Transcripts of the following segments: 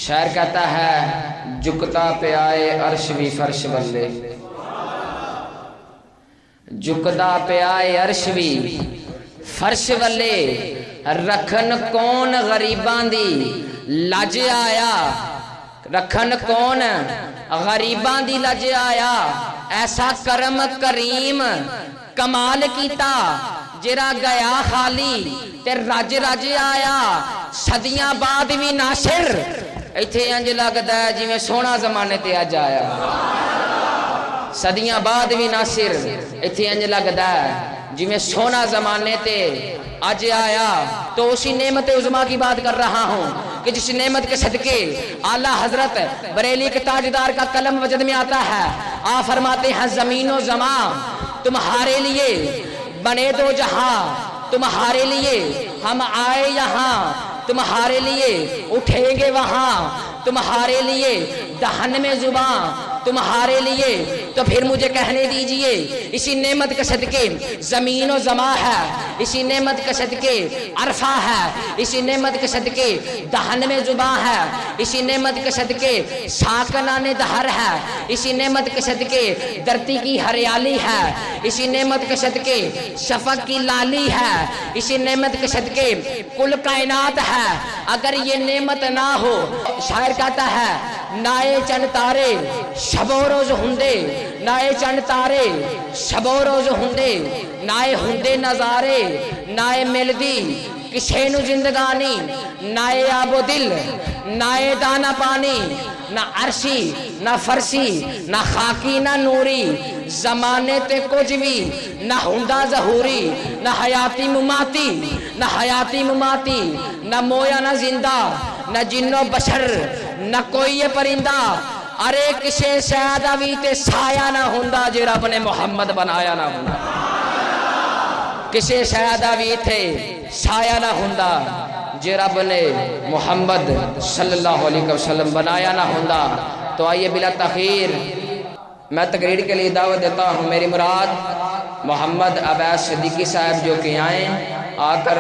شاعر کہتا ہے جھکتا پہ آئے عرش بھی فرش بلے، جھکتا پہ آئے عرش بھی فرش بلے، رکھن کون غریباں دی لج آیا، رکھن کون غریباں دی لج آیا، ایسا کرم کریم کمال کیتا جرا گیا خالی تے رج رج آیا، صدیاں بعد بھی ناصر ایتھے انج لگدا ہے جویں سونا زمانے تے اج آیا، صدیاں بعد بھی ناصر ایتھے انج لگدا ہے جویں سونا زمانے تے اج آیا۔ تو اسی نعمت عظما کی بات کر رہا ہوں کہ جس نعمت کے صدقے اعلیٰ حضرت بریلی کے تاجدار کا قلم وجد میں آتا ہے، آپ فرماتے ہیں زمین و زمان تمہارے لیے بنے دو جہاں، تمہارے لیے ہم آئے یہاں، تمہارے لیے اٹھیں گے وہاں، تمہارے لیے دہن میں زباں، تمہارے لیے تو پھر مجھے کہنے دیجئے اسی نعمت کے صدقے زمین و زماں ہے، اسی نعمت کے صدقے عرفہ ہے، اسی نعمت کے صدقے دہن میں زباں ہے، اسی نعمت کے صدقے ساکنان دہر ہے، اسی نعمت کے صدقے دھرتی کی ہریالی ہے، اسی نعمت کے صدقے شفق کی لالی ہے، اسی نعمت کے صدقے کل کائنات ہے۔ اگر یہ نعمت نہ ہو، شاعر کہتا ہے نائے چند تارے شب و روز ہندے، نائے چند تارے شب و روز ہندے، نائے ہندے نظارے نائے ملدی کسے نو زندگانی، نائے آب و دل نائے دانا پانی، نہ عرشی نہ فرشی نہ خاکی نہ نوری، زمانے تے کچھ بھی نہ ہندہ ظہوری، نہ حیاتی مماتی نہ حیاتی مماتی، نہ مویا نہ زندہ، نہ جن و بشر نہ کوئی پرندہ، ارے کسے شہدہ بھی تے سایہ نہ ہندہ جے رب نے محمد بنایا نہ ہندہ، کسے شہدہ بھی تے سایہ نہ ہندہ جے رب نے محمد صلی اللہ علیہ وسلم بنایا نہ ہندہ۔ تو آئیے بلا تاخیر میں تقریر کے لیے دعوت دیتا ہوں، میری مراد محمد عباس صدیقی صاحب جو کہ آئیں آ کر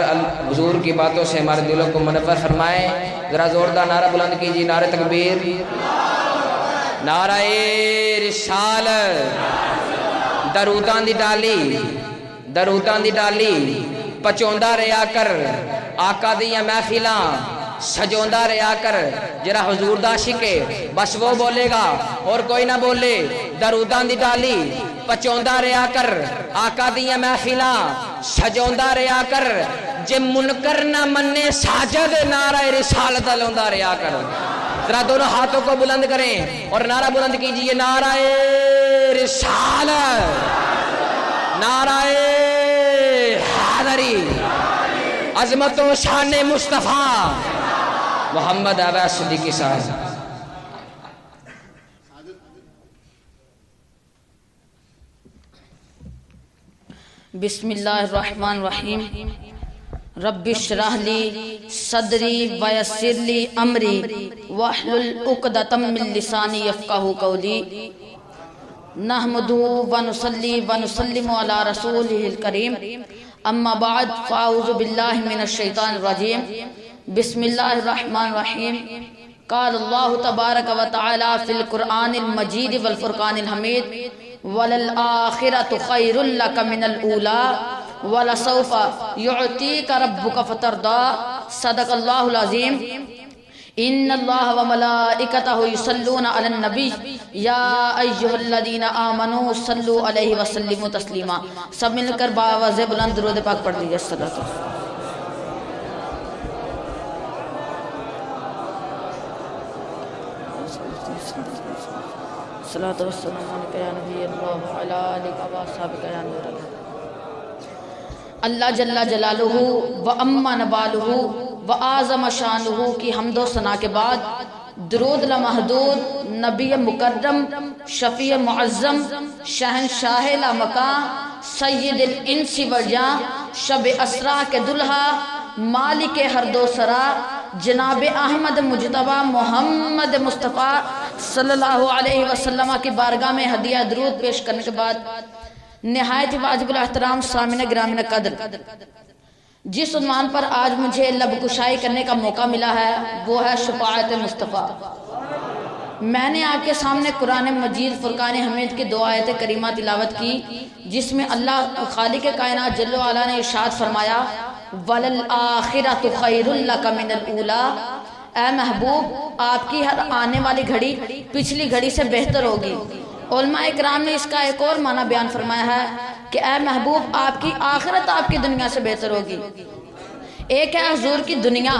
حضور کی باتوں سے ہمارے دلوں کو منور فرمائیں۔ ذرا زوردار نعرہ بلند کیجیے، نعرہ تکبیر، نعرہ رسالت، درودان دی ڈالی، درودان دی ڈالی پچوندہ ریا کر، آقا دیاں محفلاں سجوندہ ریا کر، جرا حضور دا عاشقے بس وہ بولے گا اور کوئی نہ بولے، درودان دی ڈالی پچوندہ ریا کر، آقا دیاں محفلاں سجوندہ ریا کر، جے منکر نہ مننے ساجد نعرہ رسالت لوندہ ریا کر۔ ذرا دونوں ہاتھوں کو بلند کریں اور نعرہ بلند کیجئے، نعرہ رسالت، نعرہ حیدری، عظمت و شان مصطفیٰ محمد عباس صدیقی صاحب۔ بسم اللہ الرحمن الرحیم، رب اشرح لی صدری ویسر لی امری واحلل عقدۃ من لسانی یفقہوا قولی، نحمدہ ونصلی ونسلم علی رسولہ الکریم، اما بعد فاعوذ باللہ من الشیطان الرجیم، بسم اللہ الرحمن الرحیم۔ قال اللہ تبارک و تعالی فی القرآن المجید والفرقان الحمید، وَلَلْآخِرَةُ خَيْرٌ لَكَ مِنَ الْأُولَى وَلَسَوْفَ يُعْطِيكَ رَبُّكَ فَتَرْضَىٰ۔ صدق اللہ العظیم۔ ان اللہ وملائکتہ یصلون علی النبی یا ایہا الذین آمنوا صلوا علیہ وسلموا تسلیما۔ سب مل کر باواز بلند درود پاک پڑھ لیجیے۔ صلاۃ والسلام علیکہ یا نبی اللہ وعلی آلہ وصحبہ یا نور اللہ۔ اللہ جل جلالہ و اما نبالہ و اعظم شانہ کی حمد و ثنا کے بعد درود لمحدود نبی مکرم شفیع معظم شہنشاہ لامکان سید الانس والجاں شب اسرا کے دلہا مالک ہر دو سرا جناب احمد مجتبی محمد مصطفیٰ صلی اللہ علیہ وسلم کی بارگاہ میں ہدیہ درود پیش کرنے کے بعد نہایت واجب الاحترام سامعین گرامی قدر جس عنوان پر آج مجھے لب کشائی کرنے کا موقع ملا ہے وہ ہے شفاعت مصطفیٰ۔ میں نے آپ کے سامنے قرآن مجید فرقان حمید کی 2 آیت کریمہ تلاوت کی، جس میں اللہ خالق کائنات جل وعلا نے ارشاد فرمایا وَلَلْآخِرَةُ خَيْرٌ لَكَ مِنَ الْأُولَىٰ، اے محبوب آپ کی ہر آنے والی گھڑی پچھلی گھڑی سے بہتر ہوگی۔ علماء اکرام نے اس کا ایک اور معنی بیان فرمایا ہے کہ اے محبوب آپ کی آخرت آپ کی دنیا سے بہتر ہوگی۔ ایک ہے حضور کی دنیا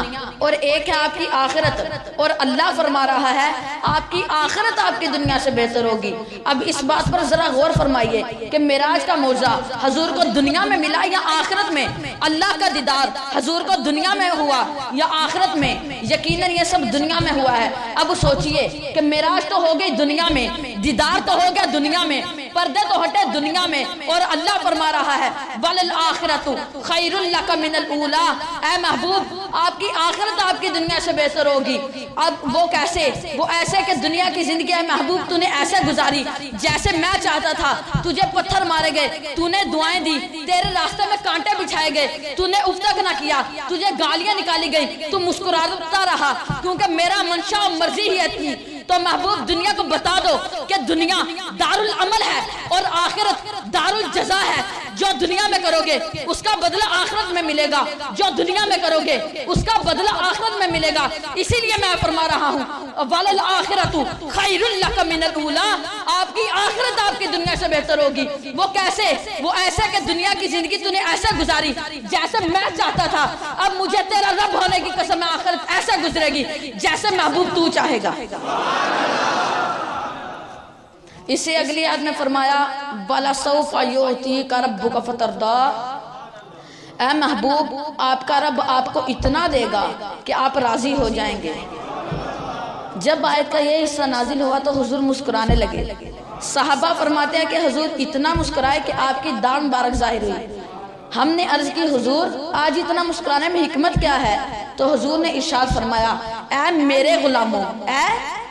اور ایک ہے آپ کی آخرت، اور اللہ فرما رہا ہے آپ کی آخرت آپ کی دنیا سے بہتر ہوگی۔ اب اس بات پر ذرا غور فرمائیے کہ معراج کا معجزہ حضور کو دنیا میں ملا یا آخرت میں؟ اللہ کا دیدار حضور کو دنیا میں ہوا یا آخرت میں؟ یقیناً یہ سب دنیا میں ہوا ہے۔ اب سوچئے کہ معراج تو ہو گئی دنیا میں، دیدار تو ہو گیا دنیا میں، پردے تو ہٹے دنیا میں، اور اللہ فرما رہا ہے وَلَلْآخِرَةُ خَيْرٌ لَكَ مِنَ الْأُولَىٰ، اے محبوب آپ کی آخرت آپ کی دنیا سے بہتر ہوگی۔ اب وہ کیسے؟ وہ ایسے کہ دنیا کی زندگی اے محبوب تو نے ایسے گزاری جیسے میں چاہتا تھا، تجھے پتھر مارے گئے، تو نے دعائیں دی، تیرے راستے میں کانٹے بچھائے گئے، تو نے اف تک نہ کیا، تجھے گالیاں نکالی گئی، تو مسکراتا رہا کیونکہ میرا منشا و مرضی ہی تھی۔ تو محبوب دنیا کو بتا دو کہ دنیا دار العمل ہے اور آخرت دار الجزا ہے۔ جو دنیا میں کرو گے اس کا بدلہ آخرت میں ملے گا، جو دنیا میں کرو گے اس کا بدلہ آخرت میں ملے گا۔ اسی لیے میں فرما رہا ہوں وَلَلْآخِرَةُ خَيْرٌ لَكَ مِنَ الْأُولَىٰ، آپ کی آخرت آپ کی دنیا سے بہتر ہوگی۔ وہ کیسے؟ وہ ایسے کہ دنیا کی زندگی تو نے ایسے گزاری جیسے میں چاہتا تھا، اب مجھے تیرا رب ہونے کی قسم آخرت ایسے گزرے گی جیسے محبوب تو چاہے گا۔ اس سے اگلی آیت میں فرمایا وَلَسَوْفَ يُعْطِيكَ رَبُّكَ فَتَرْضَىٰ، اے محبوب آپ کا رب آپ کو اتنا دے گا کہ آپ راضی ہو جائیں گے۔ جب آیت کا یہ حصہ نازل ہوا تو حضور مسکرانے لگے۔ صحابہ فرماتے ہیں کہ حضور اتنا مسکرائے کہ آپ کی داڑھ مبارک ظاہر ہوئی۔ ہم نے عرض کی حضور آج اتنا مسکرانے میں حکمت کیا ہے؟ تو حضور نے ارشاد فرمایا اے میرے غلاموں، اے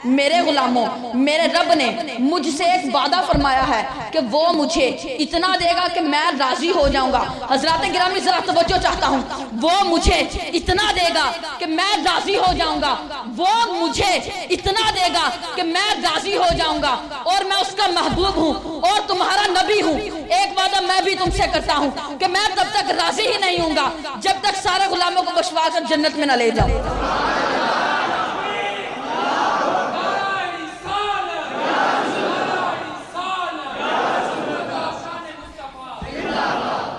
میرے غلاموں، میرے رب نے مجھ سے ایک وعدہ فرمایا ہے کہ وہ مجھے اتنا دے گا کہ میں راضی ہو جاؤں گا۔ حضرات گرامی ذرا توجہ چاہتا ہوں، وہ مجھے اتنا دے گا کہ میں راضی ہو جاؤں گا، وہ مجھے اتنا دے گا کہ میں راضی ہو جاؤں گا، اور میں اس کا محبوب ہوں اور تمہارا نبی ہوں۔ ایک وعدہ میں بھی تم سے کرتا ہوں کہ میں تب تک راضی ہی نہیں ہوں گا جب تک سارے غلاموں کو بشوا کر جنت میں نہ لے جاؤں۔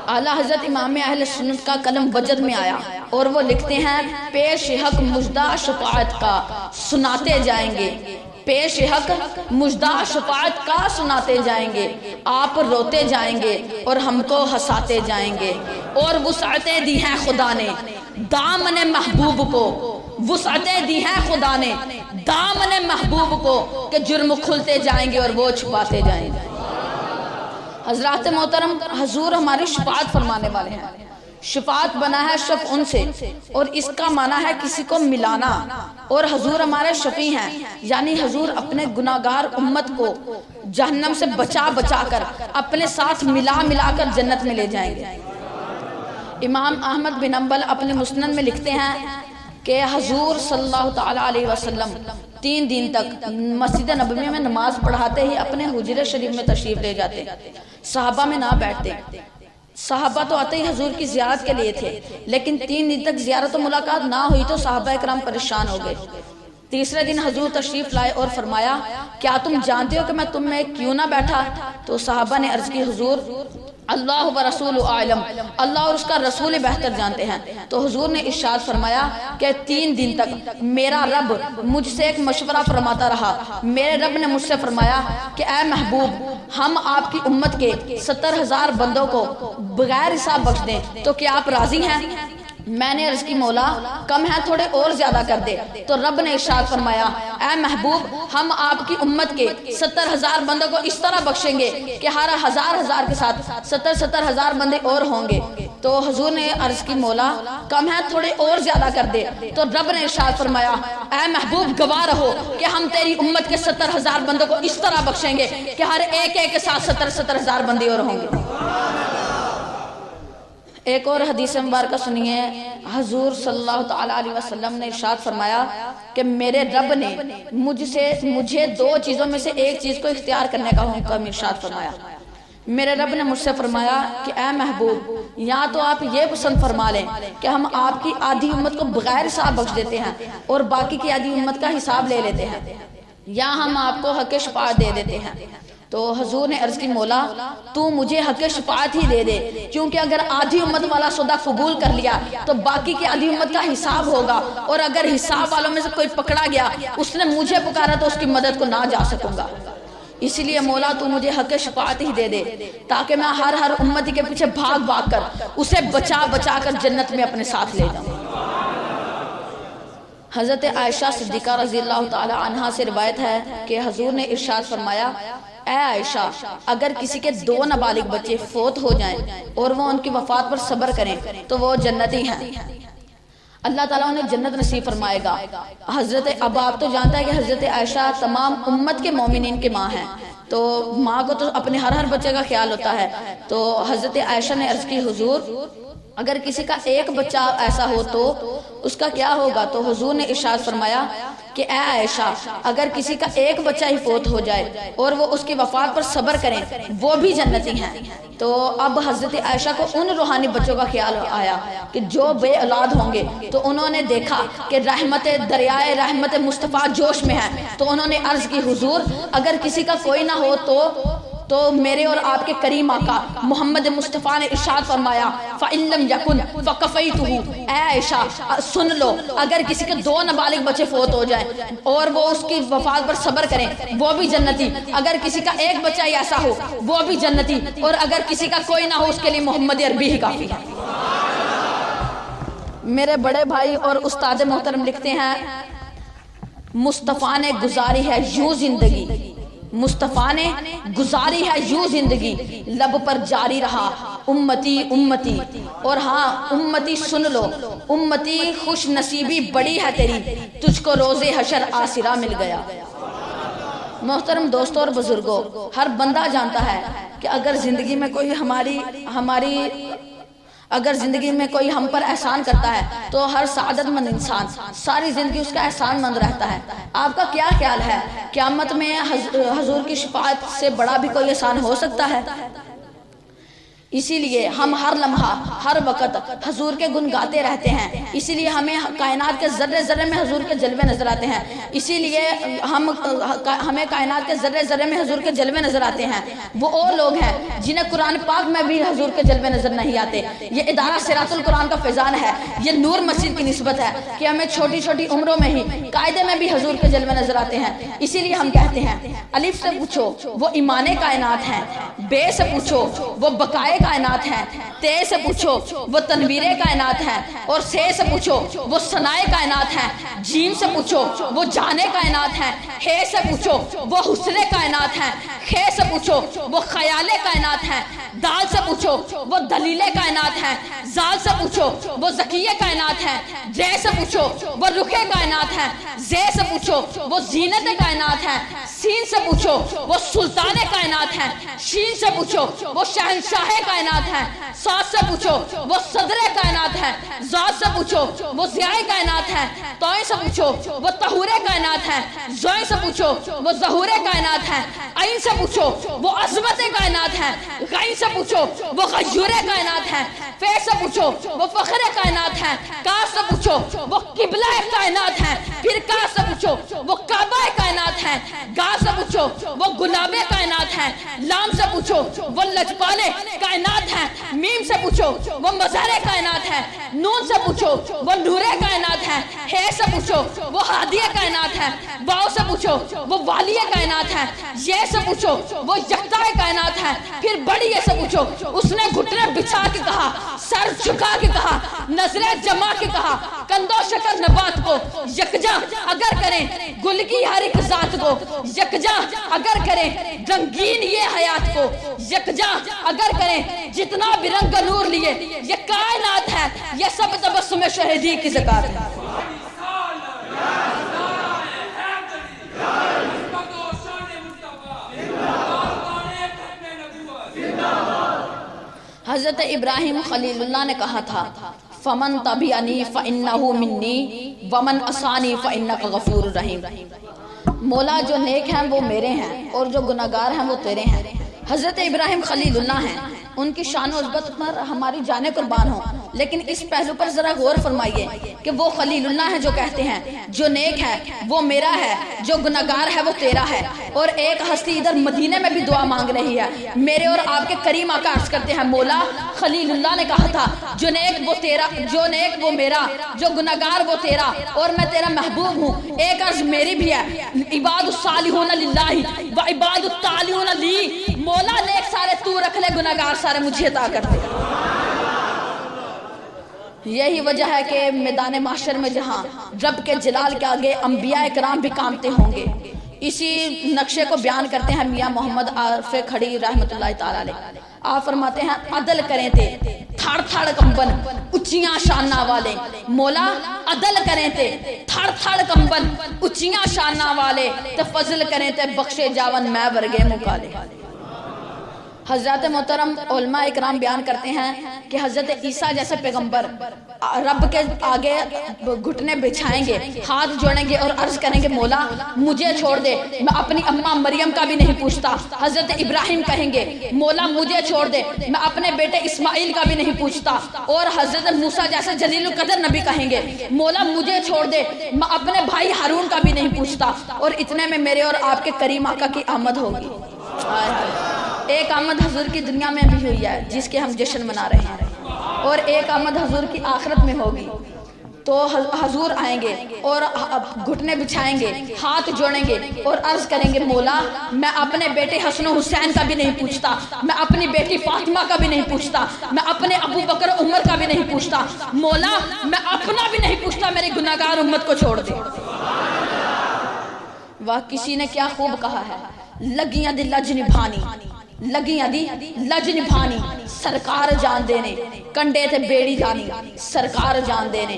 اعلیٰ حضرت امام اہل سنت کا قلم وجد میں آیا اور وہ لکھتے ہیں پیش حق مژدہ شفاعت کا سناتے جائیں گے، پیش حق مژدہ شفاعت کا سناتے جائیں گے، آپ روتے جائیں گے اور ہم کو ہنساتے جائیں گے۔ اور وسعتیں دی ہیں خدا نے دامن محبوب کو، وسعتیں دی ہیں خدا نے دامن محبوب کو کہ جرم کھلتے جائیں گے اور وہ چھپاتے جائیں گے۔ حضرات محترم، حضور ہماری شفاعت فرمانے والے ہیں۔ شفاعت بنا ہے شفع ان سے، اور اس کا معنی ہے کسی کو ملانا، اور حضور ہمارے شفیع ہیں، یعنی حضور اپنے گناہگار امت کو جہنم سے بچا بچا کر اپنے ساتھ ملا ملا کر جنت میں لے جائیں گے۔ امام احمد بن حنبل اپنے مسند میں لکھتے ہیں کہ حضور صلی اللہ تعالیٰ علیہ وسلم 3 دن تک مسجد نبوی میں نماز پڑھاتے ہی اپنے حجرے شریف میں تشریف لے جاتے، صحابہ میں نہ بیٹھتے۔ صحابہ تو آتے ہی حضور کی زیارت کے لیے تھے، لیکن 3 دن تک زیارت و ملاقات نہ ہوئی تو صحابہ اکرام پریشان ہو گئے۔ تیسرے دن حضور تشریف لائے اور فرمایا کیا تم جانتے ہو کہ میں تم میں کیوں نہ بیٹھا؟ تو صحابہ نے عرض کی حضور اللہ و رسول عالم، اللہ اور اس کا رسول بہتر جانتے ہیں۔ تو حضور نے ارشاد فرمایا کہ 3 دن تک میرا رب مجھ سے ایک مشورہ فرماتا رہا۔ میرے رب نے مجھ سے فرمایا کہ اے محبوب ہم آپ کی امت کے 70,000 بندوں کو بغیر حساب بخش دیں تو کیا آپ راضی ہیں؟ میں نے عرض کی مولا کم ہے تھوڑے اور زیادہ کر دے۔ تو رب نے ارشاد فرمایا اے محبوب ہم آپ کی امت کے 70,000 بندوں کو اس طرح بخشیں گے کہ ہر 1000 کے ساتھ 70,000 بندے اور ہوں گے۔ تو حضور نے عرض کی مولا کم ہے تھوڑے اور زیادہ کر دے۔ تو رب نے ارشاد فرمایا اے محبوب گواہ رہو کہ ہم تیری امت کے 70,000 بندوں کو اس طرح بخشیں گے کہ ہر ایک کے ساتھ 70,000 بندے اور ہوں گے۔ ایک اور حدیث مبارکہ سنیے، حضور صلی اللہ تعالیٰ علیہ وسلم نے ارشاد فرمایا کہ میرے رب نے مجھے دو چیزوں میں سے ایک چیز کو اختیار کرنے کا حکم ارشاد فرمایا۔ میرے رب نے مجھ سے فرمایا کہ اے محبوب، یا تو آپ یہ پسند فرما لیں کہ ہم آپ کی آدھی امت کو بغیر حساب بخش دیتے ہیں اور باقی کی آدھی امت کا حساب لے لیتے ہیں، یا ہم آپ کو حق شفاعت دے دیتے ہیں۔ تو حضور نے عرض کی مولا تو مجھے حق شفاعت ہی دے دے، کیونکہ اگر آدھی امت والا سودا قبول کر لیا تو باقی کی آدھی امت کا حساب ہوگا، اور اگر حساب والوں میں سے کوئی پکڑا گیا، اس نے مجھے پکارا تو اس کی مدد کو نہ جا سکوں گا، اسی لیے مولا تو مجھے حق شفاعت ہی دے دے، تاکہ میں ہر امتی کے پیچھے بھاگ بھاگ کر اسے بچا کر جنت میں اپنے ساتھ لے جاؤں۔ حضرت عائشہ صدیقہ رضی اللہ تعالی عنہا سے روایت ہے کہ حضور نے ارشاد فرمایا، اے عائشہ، اگر کسی کے 2 نابالغ بچے فوت ہو جائیں اور وہ ان کی وفات پر صبر کریں تو وہ جنتی ہیں، اللہ تعالیٰ انہیں جنت نصیب فرمائے گا۔ اب آپ تو جانتا ہے کہ حضرت عائشہ تمام امت کے مومنین کی ماں ہیں، تو ماں کو تو اپنے ہر بچے کا خیال ہوتا ہے، تو حضرت عائشہ نے عرض کی حضور اگر کسی کا ایک بچہ ایسا ہو تو اس کا کیا ہوگا؟ تو حضور نے ارشاد فرمایا کہ اے عائشہ، اگر کسی کا ایک بچہ ہی فوت ہو جائے اور وہ اس کی وفات پر صبر کریں وہ بھی جنتی ہیں۔ تو اب حضرت عائشہ کو ان روحانی بچوں کا خیال آیا کہ جو بے اولاد ہوں گے، تو انہوں نے دیکھا کہ دریائے رحمت مصطفیٰ جوش میں ہے، تو انہوں نے عرض کی حضور اگر کسی کا کوئی نہ ہو تو میرے اور آپ کے کریم آقا محمد مصطفیٰ نے ارشاد فرمایا فَإِن لَمْ يَكُنْ فَكَفَيْتُهُ، اے عائشہ سن لو، اگر کسی کے 2 نابالغ بچے فوت ہو جائیں اور وہ اس کی وفات پر صبر کریں وہ بھی جنتی، اگر کسی کا ایک بچہ ہی ایسا ہو وہ بھی جنتی، اور اگر کسی کا کوئی نہ ہو اس کے لیے محمد عربی ہی کافی ہے۔ میرے بڑے بھائی اور استاد محترم لکھتے ہیں، مصطفیٰ نے گزاری ہے یوں زندگی، مصطفیٰ نے گزاری ہے یوں زندگی، لب پر جاری رہا امتی امتی، اور ہاں امتی سن لو، امتی خوش نصیبی بڑی ہے تیری، تجھ کو روز حشر آسرا مل گیا۔ محترم دوستوں اور بزرگوں، ہر بندہ جانتا ہے کہ اگر زندگی میں کوئی اگر زندگی میں کوئی ہم پر احسان کرتا ہے تو ہر سعادت مند انسان ساری زندگی اس کا احسان مند رہتا ہے۔ آپ کا کیا خیال ہے، قیامت میں حضور کی شفاعت سے بڑا بھی کوئی احسان ہو سکتا ہے؟ اسی لیے ہم ہر لمحہ ہر وقت حضور کے گن گاتے رہتے ہیں، اسی لیے ہمیں کائنات کے ذرے ذرے میں حضور کے جلوے نظر آتے ہیں، اسی لیے ہمیں کائنات کے ذرے ذرے میں حضور کے جلوے نظر آتے ہیں۔ وہ اور لوگ ہیں جنہیں قرآن پاک میں بھی حضور کے جلوے نظر نہیں آتے۔ یہ ادارہ صراط القرآن کا فیضان ہے، یہ نور مسجد کی نسبت ہے کہ ہمیں چھوٹی چھوٹی عمروں میں ہی قاعدے میں بھی حضور کے جلوے نظر آتے ہیں۔ اسی لیے ہم کہتے ہیں الف سے پوچھو وہ ایمان کائنات ہیں، بے سے پوچھو وہ بقائے کائنات ہیں، تے سے پوچھو وہ تنویر کائنات ہیں، اور سے پوچھو وہ ثنائے کائنات ہیں، جیم سے پوچھو وہ جانے کائنات ہیں، ہے سے پوچھو وہ حسن کائنات ہیں، خے سے پوچھو وہ خیال کائنات ہیں، دال سے پوچھو وہ دلیل کائنات ہیں، زال سے پوچھو وہ ذکی کائنات ہیں، جے سے پوچھو وہ رخ کائنات ہیں، زے سے پوچھو وہ زینت کائنات ہیں، سین سے پوچھو وہ سلطان کائنات ہیں، شین سے پوچھو وہ شہنشاہ کائنات ہیں، صاد سے پوچھو وہ صدر کائنات ہیں، ذات سے پوچھو وہ ضیاء کائنات ہیں، توئیں سے پوچھو وہ طہور کائنات ہیں، زوئیں سے پوچھو وہ ظہور کائنات ہیں، عین سے پوچھو وہ عظمت کائنات ہیں، غین سے پوچھو وہ غیور کائنات ہیں، فے سے پوچھو وہ فخر کائنات ہیں، کاف سے پوچھو وہ قبلہ کائنات ہیں، پھر کاف سے پوچھو وہ کعبہ کائنات ہیں، گا سے پوچھو وہ گلاب کائنات ہیں، لام سے پوچھو وہ لجپالے کائنات ہیں، میم سے پوچھو وہ مظہر کائنات ہیں، نون سے پوچھو وہ نور کائنات ہیں، ہے سے پوچھو وہ ہادی کائنات ہیں، واو سے پوچھو وہ والی کائنات ہیں، یہ سے پوچھو وہ یکتا کائنات ہیں، پھر بڑی یہ سے پوچھو اس نے گھٹنے بچھا کے کہا، سر جھکا کے کہا، نظریں جما کے کہا، کندو شکر نبات کو یکجا اگر کریں گل کی ہر ایک ذات کو، یکجا اگر کریں رنگین یہ حیات کو، یکجا اگر کریں جتنا بھی رنگ نور لیے یہ کائنات ہے، یہ سب تبسم شہیدی کی زکات ہے۔ حضرت ابراہیم خلیل اللہ نے کہا تھا فمن تبعنی فانہ منی ومن عصانی فانک غفور رحیم، مولا جو نیک ہیں وہ میرے ہیں اور جو گناہگار ہیں وہ تیرے ہیں۔ حضرت ابراہیم خلیل اللہ ہیں، ان کی شان و عظمت پر ہماری جانیں قربان ہوں، لیکن اس پہلو پر ذرا غور فرمائیے کہ وہ خلیل اللہ ہیں جو کہتے ہیں جو نیک ہے وہ میرا ہے، جو گناہگار ہے وہ تیرا ہے، اور ایک ہستی ادھر مدینے میں بھی دعا مانگ رہی ہے۔ میرے اور آپ کے کریم آقا عرض کرتے ہیں مولا خلیل اللہ نے کہا تھا جو نیک وہ تیرا، جو نیک وہ میرا، جو گناہگار وہ تیرا، اور میں تیرا محبوب ہوں۔ ایک عرض میری بھی ہے، عباد الصالحون للہ و عباد التالحون لی، مولا نیک سارے تو رکھ لے، گناہگار سارے مجھے عطا کر دے۔ یہی وجہ ہے کہ میدان محشر میں جہاں رب کے جلال کے آگے انبیاء کرام بھی کانپتے ہوں گے، اسی نقشے کو بیان کرتے ہیں میاں محمد عارف کھڑی رحمۃ اللہ تعالی علیہ۔ آپ فرماتے ہیں عدل کریں تے تھڑ تھڑ کمبن اچیاں شانہ والے، مولا عدل کریں تے تھڑ تھڑ کمبن اچیاں شانہ والے، تے فضل کریں تے بخشے جاون میں ورگے مکالے۔ حضرات محترم علماء اکرام بیان کرتے ہیں کہ حضرت عیسیٰ جیسے پیغمبر رب کے آگے گھٹنے بچھائیں گے، ہاتھ جوڑیں گے اور عرض کریں گے مولا مجھے چھوڑ دے، میں اپنی اماں مریم کا بھی نہیں پوچھتا۔ حضرت ابراہیم کہیں گے مولا مجھے چھوڑ دے، میں اپنے بیٹے اسماعیل کا بھی نہیں پوچھتا، اور حضرت موسیٰ جیسے جلیل القدر نبی کہیں گے مولا مجھے چھوڑ دے، میں اپنے بھائی ہارون کا بھی نہیں پوچھتا۔ اور اتنے میں میرے اور آپ کے کریم آقا کی آمد ہوگی۔ ایک آمد حضور کی دنیا میں بھی ہوئی ہے جس کے ہم جشن منا رہے ہیں، اور ایک آمد حضور کی آخرت میں ہوگی۔ تو حضور آئیں گے اور گھٹنے بچھائیں گے، ہاتھ جوڑیں گے اور عرض کریں گے مولا میں اپنے بیٹے حسن و حسین کا بھی نہیں پوچھتا، میں اپنی بیٹی فاطمہ کا بھی نہیں پوچھتا، میں اپنے ابو بکر عمر کا بھی نہیں پوچھتا، مولا میں اپنا بھی نہیں پوچھتا، میری گناہگار امت کو چھوڑ دے۔ واہ کسی نے کیا خوب کہا ہے، لگیاں دی لج نبھانی، لگیاں دی لج نبھانی، سرکار جان دینے کنڈے تے بیڑی جانی، سرکار جان دینے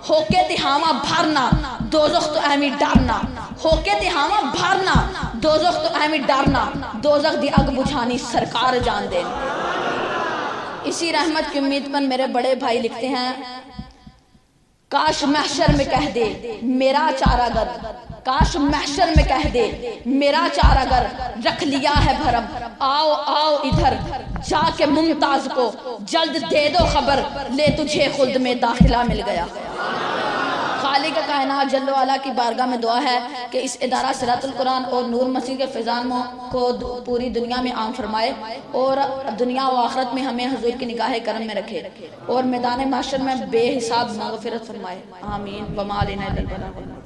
ہو کے تہاواں بھرنا دوزخ تو ایویں ڈرنا، ہو کے تہاواں بھرنا دوزخ تو ایویں ڈرنا، دوزخ دی اگ بجھانی سرکار جان دینے۔ اسی رحمت کی امید پر میرے بڑے بھائی لکھتے ہیں کاش محشر میں کہہ دے میرا چارہ گر، کاش محشر میں کہہ دے میرا چارہ گر، رکھ لیا ہے بھرم آؤ آؤ ادھر، جا کے ممتاز کو جلد دے دو خبر، لے تجھے خلد میں داخلہ مل گیا۔ خالق کائنات جل وعلا کی بارگاہ میں دعا ہے کہ اس ادارہ صراط القرآن اور نور مسیح کے فیضان کو پوری دنیا میں عام فرمائے، اور دنیا و آخرت میں ہمیں حضور کی نگاہ کرم میں رکھے، اور میدان محشر میں بے حساب مغفرت فرمائے، آمین۔ وما علینا الا البلاغ۔